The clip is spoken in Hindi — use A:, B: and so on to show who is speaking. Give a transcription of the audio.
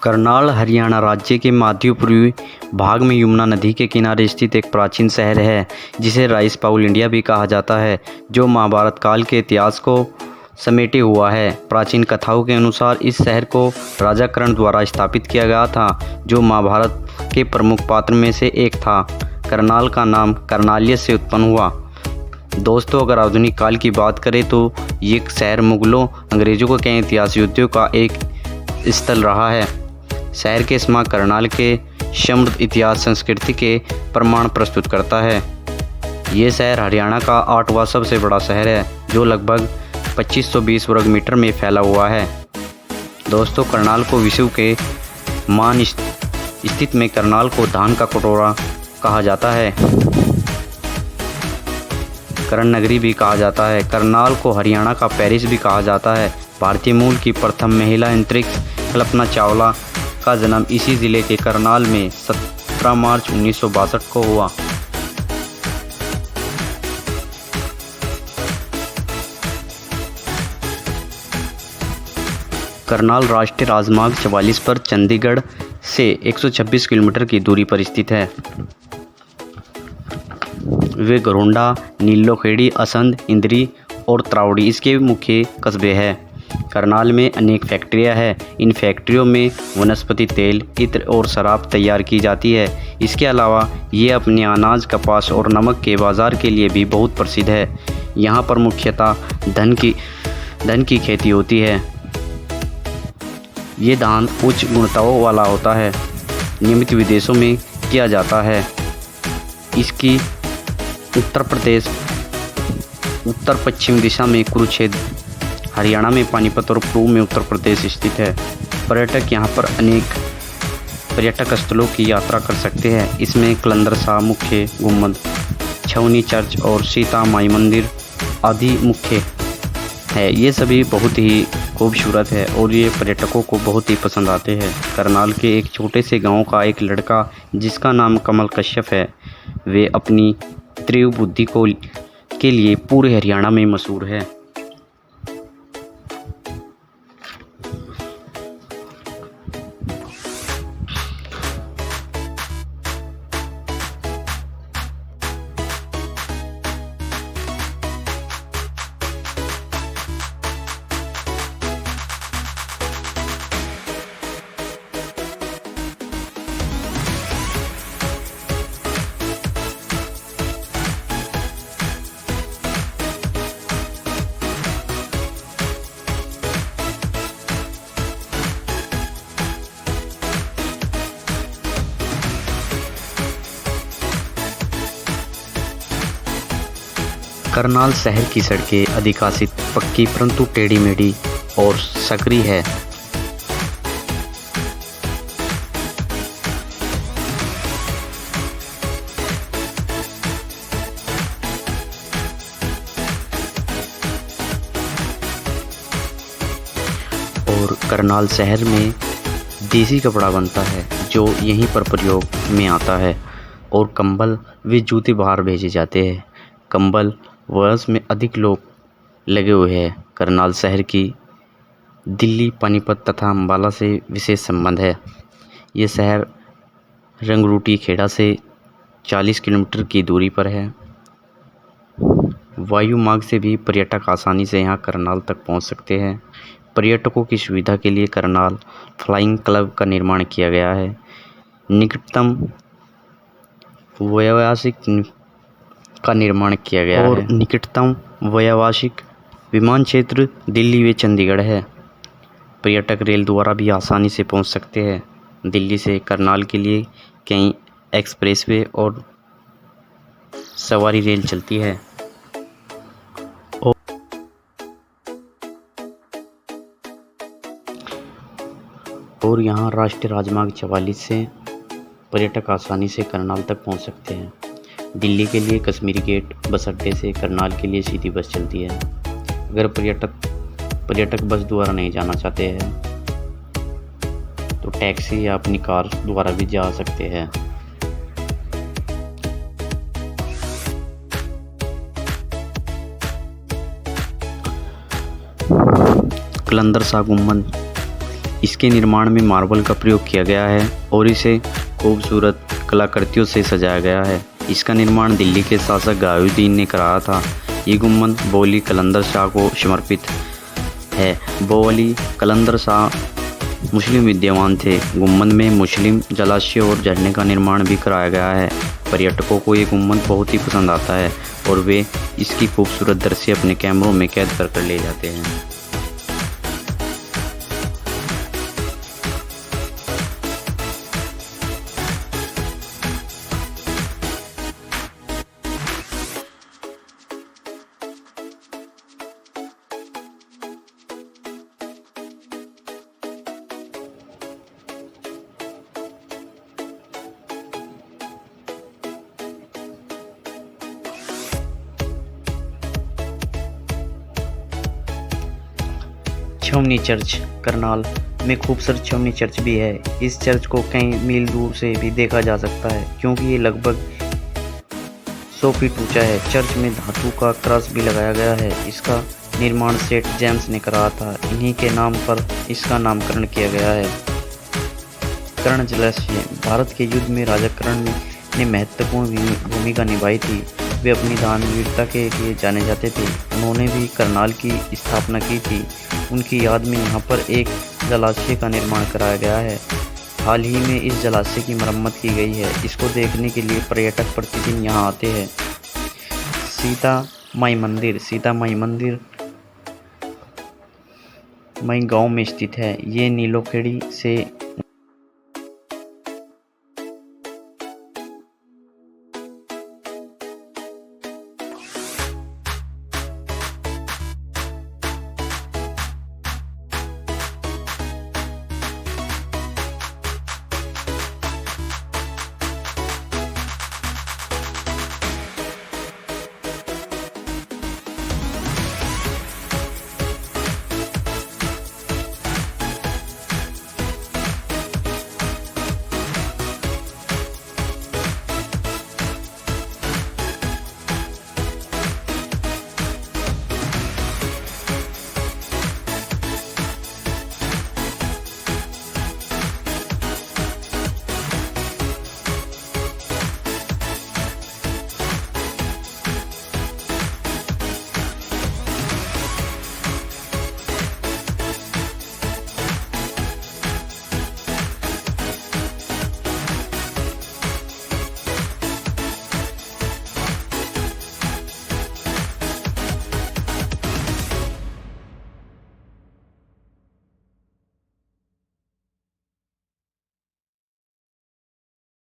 A: करनाल हरियाणा राज्य के मध्य पूर्वी भाग में यमुना नदी के किनारे स्थित एक प्राचीन शहर है जिसे राइस बाउल इंडिया भी कहा जाता है, जो महाभारत काल के इतिहास को समेटे हुआ है। प्राचीन कथाओं के अनुसार इस शहर को राजा कर्ण द्वारा स्थापित किया गया था, जो महाभारत के प्रमुख पात्र में से एक था। करनाल का नाम कर्नाल्य से उत्पन्न हुआ। दोस्तों, अगर आधुनिक काल की बात करें तो ये शहर मुगलों, अंग्रेजों के कई इतिहास युद्धों का एक स्थल रहा है। शहर के स्मारक करनाल के समृद्ध इतिहास संस्कृति के प्रमाण प्रस्तुत करता है। ये शहर हरियाणा का 8वां सबसे बड़ा शहर है, जो लगभग 2520 वर्ग मीटर में फैला हुआ है। दोस्तों, करनाल को विश्व के मान स्थित में करनाल को धान का कटोरा कहा जाता है, कर्ण नगरी भी कहा जाता है। करनाल को हरियाणा का पेरिस भी कहा जाता है। भारतीय मूल की प्रथम महिला अंतरिक्ष कल्पना चावला का जन्म इसी जिले के करनाल में 17 मार्च 1962 को हुआ। करनाल राष्ट्रीय राजमार्ग 44 पर चंडीगढ़ से 126 किलोमीटर की दूरी पर स्थित है। वे घरोंडा, नीलोखेड़ी, असंध, इंद्री और त्रावड़ी इसके मुख्य कस्बे हैं। करनाल में अनेक फैक्ट्रियां हैं। इन फैक्ट्रियों में वनस्पति तेल, इत्र और शराब तैयार की जाती है। इसके अलावा ये अपने अनाज, कपास और नमक के बाज़ार के लिए भी बहुत प्रसिद्ध है। यहाँ पर मुख्यतः धान की खेती होती है। ये धान उच्च गुणवत्ताओं वाला होता है, नियमित विदेशों में किया जाता है। इसकी उत्तर पश्चिम दिशा में कुरुक्षेत्र, हरियाणा में पानीपत और पूर्व में उत्तर प्रदेश स्थित है। पर्यटक यहाँ पर अनेक पर्यटक स्थलों की यात्रा कर सकते हैं। इसमें कलंदर शाह मुख्य गुम्बद, छावनी चर्च और सीता माई मंदिर आदि मुख्य है। ये सभी बहुत ही खूबसूरत है और ये पर्यटकों को बहुत ही पसंद आते हैं। करनाल के एक छोटे से गांव का एक लड़का जिसका नाम कमल कश्यप है, वे अपनी तीव्र बुद्धि के लिए पूरे हरियाणा में मशहूर है। करनाल शहर की सड़कें अधिकांशित पक्की परंतु टेढ़ी मेढ़ी और सकरी है। और करनाल शहर में देसी कपड़ा बनता है जो यहीं पर प्रयोग में आता है, और कंबल व जूते बाहर भेजे जाते हैं। कंबल वर्ष में अधिक लोग लगे हुए हैं। करनाल शहर की दिल्ली, पानीपत तथा अम्बाला से विशेष संबंध है। ये शहर रंगरूटी खेड़ा से 40 किलोमीटर की दूरी पर है। वायु मार्ग से भी पर्यटक आसानी से यहाँ करनाल तक पहुँच सकते हैं। पर्यटकों की सुविधा के लिए करनाल फ्लाइंग क्लब का निर्माण किया गया है। निकटतम व्यावसायिक विमान क्षेत्र दिल्ली व चंडीगढ़ है। पर्यटक रेल द्वारा भी आसानी से पहुंच सकते हैं। दिल्ली से करनाल के लिए कई एक्सप्रेसवे और सवारी रेल चलती है। और यहाँ राष्ट्रीय राजमार्ग 44 से पर्यटक आसानी से करनाल तक पहुंच सकते हैं। दिल्ली के लिए कश्मीरी गेट बस अड्डे से करनाल के लिए सीधी बस चलती है। अगर पर्यटक बस द्वारा नहीं जाना चाहते हैं तो टैक्सी या अपनी कार द्वारा भी जा सकते हैं। कलंदर शाह गुम्बद इसके निर्माण में मार्बल का प्रयोग किया गया है और इसे खूबसूरत कलाकृतियों से सजाया गया है। इसका निर्माण दिल्ली के शासक गयासुद्दीन ने कराया था। ये गुम्बद बोली कलंदर शाह को समर्पित है। बोली कलंदर शाह मुस्लिम विद्वान थे। गुम्बद में मुस्लिम जलाशय और झरने का निर्माण भी कराया गया है। पर्यटकों को ये गुम्बद बहुत ही पसंद आता है और वे इसकी खूबसूरत दृश्य अपने कैमरों में कैद कर ले जाते हैं। छावनी चर्च करनाल में खूबसूरत छावनी चर्च भी है। इस चर्च को कई मील दूर से भी देखा जा सकता है क्योंकि ये लगभग 100 फीट ऊंचा है। चर्च में धातु का क्रॉस भी लगाया गया है। इसका निर्माण सेठ जेम्स ने कराया था। इन्हीं के नाम पर इसका नामकरण किया गया है। कर्ण जलाशय भारत के युद्ध में राजा कर्ण ने महत्वपूर्ण भूमिका निभाई थी। वे अपनी दानवीरता के लिए जाने जाते थे। उन्होंने भी करनाल की स्थापना की थी। उनकी याद में यहाँ पर एक जलाशय का निर्माण कराया गया है। हाल ही में इस जलाशय की मरम्मत की गई है। इसको देखने के लिए पर्यटक प्रतिदिन यहाँ आते हैं। सीता माई मंदिर मई गांव में स्थित है। ये नीलोखेड़ी से